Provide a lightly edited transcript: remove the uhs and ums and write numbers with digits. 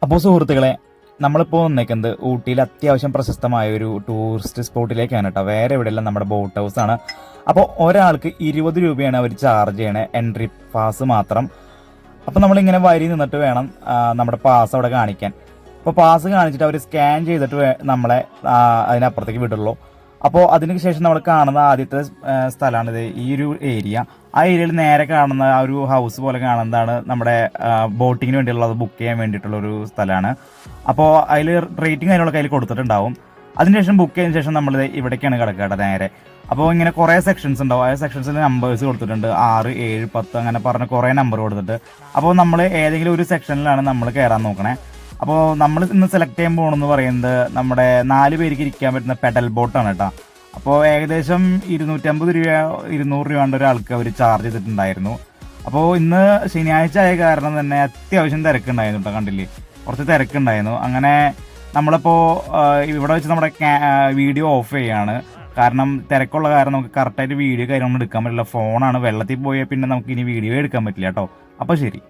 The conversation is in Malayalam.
അപ്പോൾ സുഹൃത്തുക്കളെ, നമ്മളിപ്പോൾ വന്നേക്കുന്നത് ഊട്ടിയിൽ അത്യാവശ്യം പ്രശസ്തമായ ഒരു ടൂറിസ്റ്റ് സ്പോട്ടിലേക്കാണ് കേട്ടോ. വേറെ എവിടെയല്ല, നമ്മുടെ ബോട്ട് ഹൗസ് ആണ്. അപ്പോൾ ഒരാൾക്ക് 20 രൂപയാണ് അവർ ചാർജ് ചെയ്യണേ, എൻട്രി പാസ് മാത്രം. അപ്പോൾ നമ്മളിങ്ങനെ വരി നിന്നിട്ട് വേണം നമ്മുടെ പാസ് അവിടെ കാണിക്കാൻ. അപ്പോൾ പാസ് കാണിച്ചിട്ട് അവർ സ്കാൻ ചെയ്തിട്ട് നമ്മളെ അതിനപ്പുറത്തേക്ക് വിടുള്ളൂ. അപ്പോൾ അതിനുശേഷം നമ്മൾ കാണുന്ന ആദ്യത്തെ സ്ഥലമാണിത്, ഈ ഒരു ഏരിയ. ആ ഏരിയയിൽ നേരെ കാണുന്ന ആ ഒരു ഹൗസ് പോലെ കാണുന്നതാണ് നമ്മുടെ ബോട്ടിങ്ങിന് വേണ്ടിയുള്ളത്, ബുക്ക് ചെയ്യാൻ വേണ്ടിയിട്ടുള്ളൊരു സ്ഥലമാണ്. അപ്പോൾ അതിൽ റേറ്റിംഗ് അതിനുള്ള കയ്യിൽ കൊടുത്തിട്ടുണ്ടാവും. അതിനുശേഷം ബുക്ക് ചെയ്തതിന് ശേഷം നമ്മൾ ഇവിടേക്കാണ് കിടക്കുക നേരെ. അപ്പോൾ ഇങ്ങനെ കുറേ സെക്ഷൻസ് ഉണ്ടാവും. ആ സെക്ഷൻസിൽ നമ്പേഴ്സ് കൊടുത്തിട്ടുണ്ട്, 6, 7, 10 അങ്ങനെ പറഞ്ഞ് കുറേ നമ്പർ കൊടുത്തിട്ട്. അപ്പോൾ നമ്മൾ ഏതെങ്കിലും ഒരു സെക്ഷനിലാണ് നമ്മൾ കയറാൻ നോക്കണേ. അപ്പോൾ നമ്മൾ ഇന്ന് സെലക്ട് ചെയ്യാൻ പോകണമെന്ന് പറയുന്നത് നമ്മുടെ 4 പേർക്ക് ഇരിക്കാൻ പറ്റുന്ന പെഡൽ ബോട്ടാണ് കേട്ടോ. അപ്പോൾ ഏകദേശം 250 രൂപ 200 രൂപ ഒരാൾക്ക് അവർ ചാർജ് ചെയ്തിട്ടുണ്ടായിരുന്നു. അപ്പോൾ ഇന്ന് ശനിയാഴ്ച ആയ കാരണം തന്നെ അത്യാവശ്യം തിരക്കുണ്ടായിരുന്നു കേട്ടോ. കണ്ടില്ലേ, കുറച്ച് തിരക്കുണ്ടായിരുന്നു. അങ്ങനെ നമ്മളിപ്പോൾ ഇവിടെ വെച്ച് നമ്മുടെ വീഡിയോ ഓഫ് ചെയ്യാണ്. കാരണം തിരക്കുള്ള കാരണം നമുക്ക് കറക്റ്റായിട്ട് വീഡിയോ കാര്യങ്ങളൊന്നും എടുക്കാൻ പറ്റില്ല. ഫോണാണ്, വെള്ളത്തിൽ പോയാൽ പിന്നെ നമുക്ക് ഇനി വീഡിയോ എടുക്കാൻ പറ്റില്ല കേട്ടോ. അപ്പോൾ ശരി.